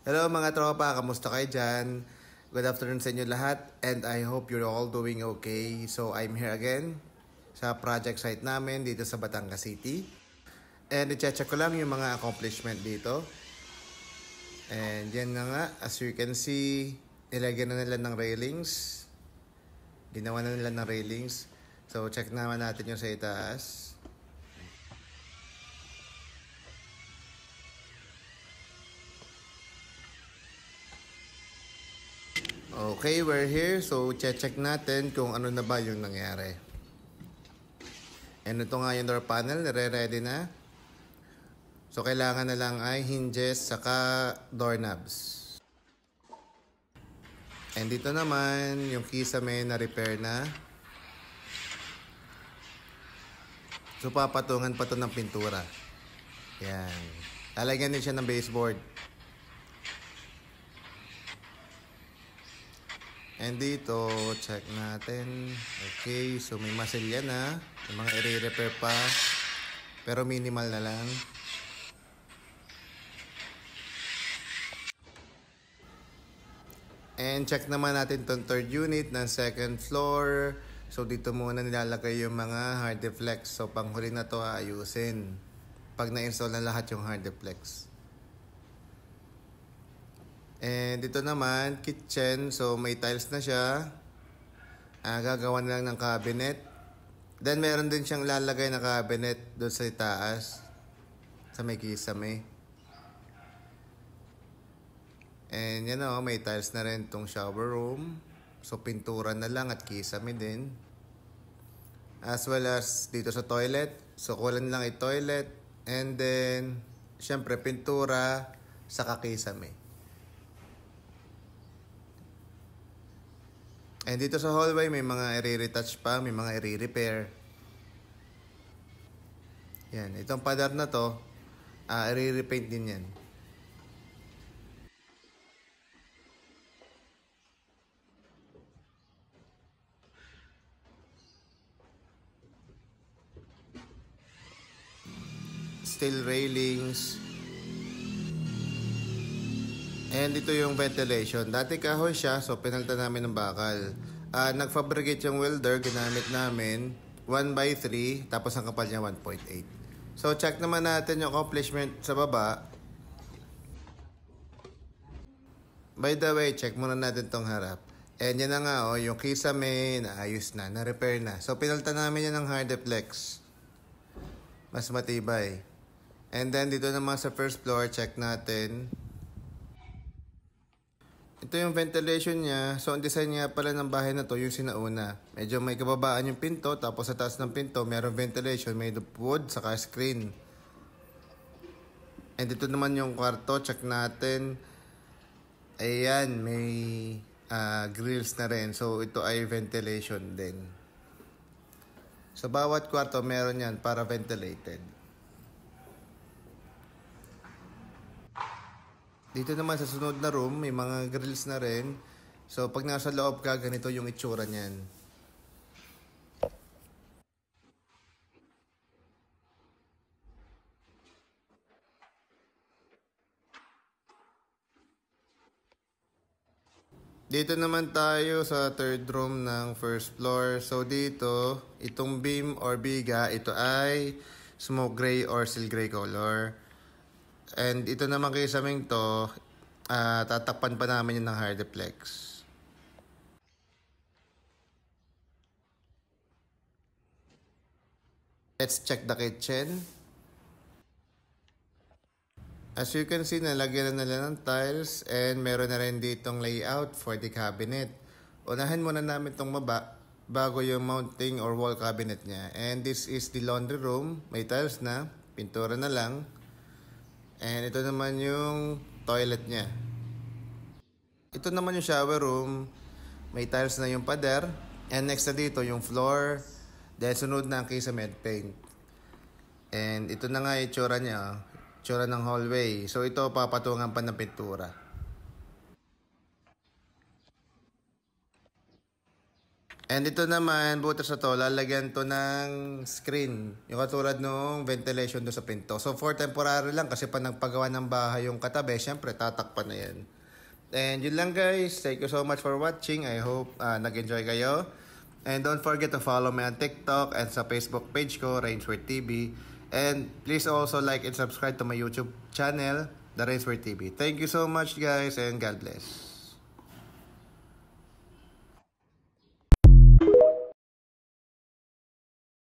Hello mga tropa, kamusta kayo dyan? Good afternoon sa inyo lahat and I hope you're all doing okay. So I'm here again sa project site namin dito sa Batangas City. And i-check ko lang yung mga accomplishment dito. And yan nga, as you can see, nilagyan na nila ng railings. Ginawa na nila ng railings. So check naman natin yung sa itaas. Okay, we're here. So, check natin kung ano na ba yung nangyari. And ito nga yung door panel. Nare-ready na. So, kailangan na lang ay hinges saka doorknobs. And dito naman, yung kisame na repair na. So, papatungan pa to ng pintura. Yan. Lalagyan din siya ng baseboard. And dito, check natin. Okay, so may masilya na. May mga i-repair pa. Pero minimal na lang. And check naman natin itong third unit ng second floor. So dito muna nilalagay yung mga hard deflex. So panghuli na to ayusin. Pag na-install na lahat yung hard deflex. And dito naman, kitchen. So, may tiles na siya. Gagawa na lang ng cabinet. Then, meron din siyang lalagay na cabinet doon sa itaas. Sa may kisame. And yan o, may tiles na rin itong shower room. So, pintura na lang at kisame din. As well as dito sa toilet. So, kulang lang yung toilet. And then, syempre, pintura sa kakisame. And dito sa hallway, may mga i-retouch pa, may mga i-repair. Yan, itong pader na to, i-repaint din yan. Steel railings. And ito yung ventilation. Dati kahoy siya, so pinalitan namin ng bakal. Nag-fabricate yung welder, ginamit namin 1/3, tapos ang kapal niya 1.8. So check naman natin yung accomplishment sa baba. By the way, check muna natin tong harap. And yan na nga, yung kisame, naayos na, na-repair na. So pinalitan namin yan ng hard deflex. Mas matibay. And then dito naman sa first floor, check natin. Ito yung ventilation niya. So, ang design niya pala ng bahay na to, yung sinauna. Medyo may kababaan yung pinto, tapos sa taas ng pinto, mayroong ventilation made of wood, saka screen. And dito naman yung kwarto, check natin. Ayan, may grills na rin. So, ito ay ventilation din. So, bawat kwarto meron yan para ventilated. Dito naman sa sunod na room, may mga grills na rin. So, pag nasa loob ka, ganito yung itsura niyan. Dito naman tayo sa third room ng first floor. So, dito, itong beam or biga, ito ay smoke gray or steel gray color. And ito naman kay saming to, tatakpan pa namin yun ng hard deflex. Let's check the kitchen. As you can see, nalagyan na nila ng tiles and meron na rin ditong layout for the cabinet. Unahin muna namin itong baba bago yung mounting or wall cabinet niya. And this is the laundry room. May tiles na, pintura na lang. And ito naman yung toilet niya. Ito naman yung shower room. May tiles na yung pader. And next na dito yung floor. Then sunod na ang casement paint. And ito na nga yung itsura niya. Itsura ng hallway. So ito papatungan pa ng pintura. And ito naman, butas na to, lalagyan to ng screen. Yung katulad nung ventilation do sa pinto. So for temporary lang kasi pa nagpagawa ng bahay yung katabi, syempre tatakpan na yan. And yun lang guys. Thank you so much for watching. I hope nag-enjoy kayo. And don't forget to follow me on TikTok and sa Facebook page ko, Rainsworth TV. And please also like and subscribe to my YouTube channel, The Rainsworth TV. Thank you so much guys and God bless.